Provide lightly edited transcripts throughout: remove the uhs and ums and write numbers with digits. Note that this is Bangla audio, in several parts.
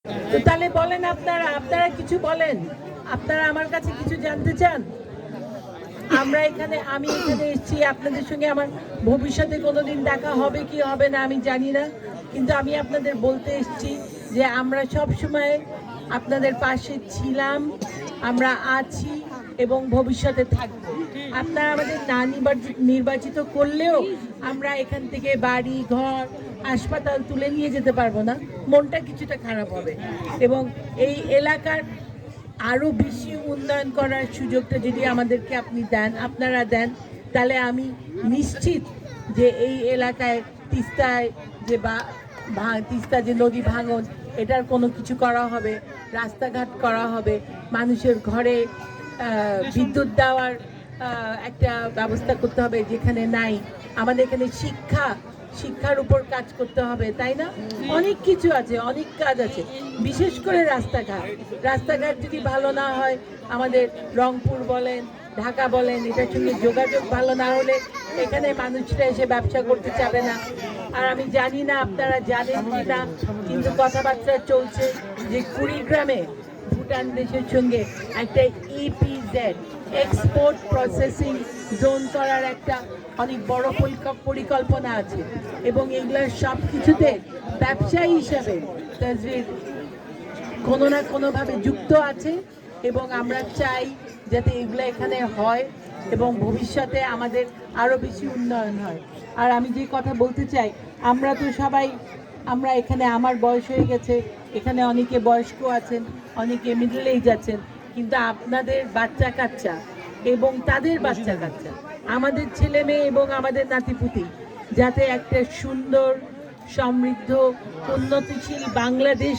তো তাহলে বলেন, আপনারা আপনারা কিছু বলেন, আপনারা আমার কাছে কিছু জানতে চান? আমি এখানে এসেছি, আপনাদের সঙ্গে আমার ভবিষ্যতে কোনোদিন দেখা হবে কি হবে না আমি জানি না, কিন্তু আমি আপনাদের বলতে এসেছি যে আমরা সব সময় আপনাদের পাশে ছিলাম, আমরা আছি এবং ভবিষ্যতে থাকব। আপনারা আমাদের না নির্বাচিত করলেও আমরা এখান থেকে বাড়ি ঘর হাসপাতাল তুলে নিয়ে যেতে পারবো না, মনটা কিছুটা খারাপ হবে। এবং এই এলাকার আরও বেশি উন্নয়ন করার সুযোগটা যদি আমাদেরকে আপনারা দেন, তাহলে আমি নিশ্চিত যে এই এলাকায় তিস্তায় যে তিস্তা যে নদী ভাঙন, এটার কোনো কিছু করা হবে, রাস্তাঘাট করা হবে, মানুষের ঘরে বিদ্যুৎ দেওয়ার একটা ব্যবস্থা করতে হবে যেখানে নাই, আমাদের এখানে শিক্ষার উপর কাজ করতে হবে, তাই না? অনেক কিছু আছে, অনেক কাজ আছে, বিশেষ করে রাস্তাঘাট যদি ভালো না হয়, আমাদের রংপুর বলেন ঢাকা বলেন, এটার সঙ্গে যোগাযোগ ভালো না হলে এখানে মানুষরা এসে ব্যবসা করতে চাবে না। আর আমি জানি না আপনারা জানেন কি না, কিন্তু কথাবার্তা চলছে যে কুড়িগ্রামে ভুটান দেশের সঙ্গে একটা ইপিজেড এক্সপোর্ট প্রসেসিং জোন করার একটা অনেক বড় পরিকল্পনা আছে, এবং এগুলোর সব কিছুতে ব্যবসায়ী হিসাবে তাজরির কোনো না কোনোভাবে যুক্ত আছে, এবং আমরা চাই যাতে এগুলো এখানে হয় এবং ভবিষ্যতে আমাদের আরও বেশি উন্নয়ন হয়। আর আমি যে কথা বলতে চাই, আমরা এখানে, আমার বয়স হয়ে গেছে, এখানে অনেকে বয়স্ক আছেন, অনেকে মিডল এজ আছেন, কিন্তু আপনাদের বাচ্চা কাচ্চা এবং তাদের বাচ্চা কাচ্চা, আমাদের ছেলে মেয়ে এবং আমাদের নাতিপুতি যাতে একটা সুন্দর সমৃদ্ধ উন্নতিশীল বাংলাদেশ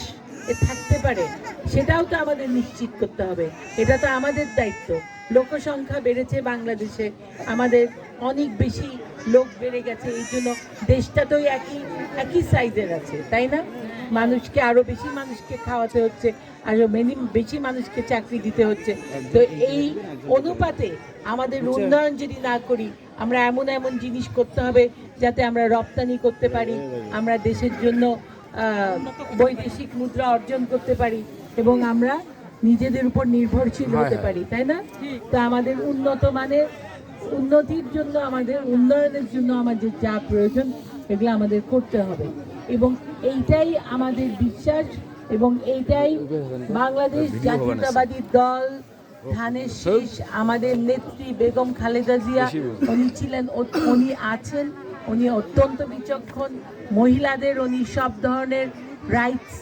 থাকতে পারে, সেটাও তো আমাদের নিশ্চিত করতে হবে। এটা তো আমাদের দায়িত্ব। লোকসংখ্যা বেড়েছে বাংলাদেশে, আমাদের অনেক বেশি লোক বেড়ে গেছে, এই জন্য দেশটা তো একই সাইজের আছে, তাই না? আরো বেশি মানুষকে খাওয়াতে হচ্ছে, আরো বেশি মানুষকে চাকরি দিতে হচ্ছে। তো এই অনুপাতে আমাদের উন্নয়ন যদি না করি, আমরা এমন জিনিস করতে হবে যাতে আমরা রপ্তানি করতে পারি, আমরা দেশের জন্য বৈদেশিক মুদ্রা অর্জন করতে পারি এবং আমরা নিজেদের উপর নির্ভরশীল হতে পারি, তাই না? তো আমাদের উন্নতির জন্য, আমাদের উন্নয়নের জন্য আমাদের যা প্রয়োজন এগুলো আমাদের করতে হবে, এবং এইটাই আমাদের বিশ্বাস, এবং এইটাই বাংলাদেশ জাতীয়তাবাদী দল ধানের শীষ, আমাদের নেত্রী বেগম খালেদা জিয়া, উনি আছেন, উনি অত্যন্ত বিচক্ষণ, মহিলাদের উনি সব ধরনের রাইটস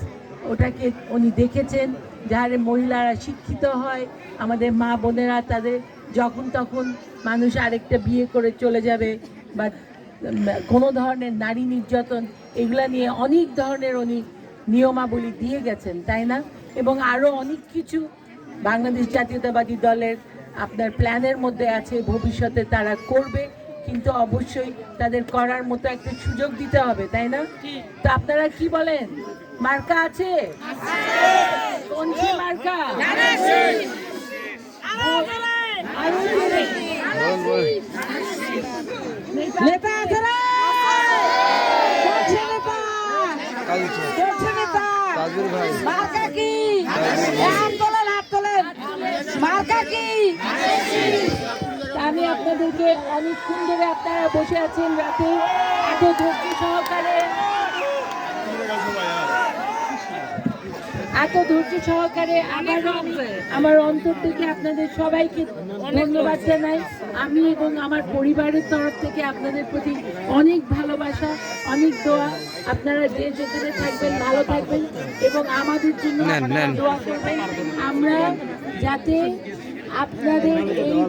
ওটাকে উনি দেখেছেন, যারা মহিলারা শিক্ষিত হয়, আমাদের মা বোনেরা তাদের যখন তখন মানুষ আরেকটা বিয়ে করে চলে যাবে, বা কোনো ধরনের নারী নির্যাতন, এগুলা নিয়ে অনেক ধরনের উনি নিয়মাবলী দিয়ে গেছেন, তাই না? এবং আরও অনেক কিছু বাংলাদেশ জাতীয়তাবাদী দলের আপনার প্ল্যানের মধ্যে আছে, ভবিষ্যতে তারা করবে, কিন্তু অবশ্যই তাদের করার মতো একটা সুযোগ দিতে হবে, তাই না? তো আপনারা কি বলেন, মার্কা আছে? কোন মার্কা? আমি আপনাদেরকে অনেকক্ষণ ধরে, আপনারা বসে আছেন রাতে এত ধৈর্য সহকারে, আমার অন্তর থেকে আপনাদের সবাইকে ধন্যবাদ জানাই। আমি এবং আমার পরিবারের তরফ থেকে আপনাদের প্রতি অনেক ভালোবাসা, অনেক দোয়া। আপনারা যে যেখানে থাকবেন ভালো থাকবেন এবং আমাদের জন্য দোয়া করবেন, আমরা যাতে আপনাদের এই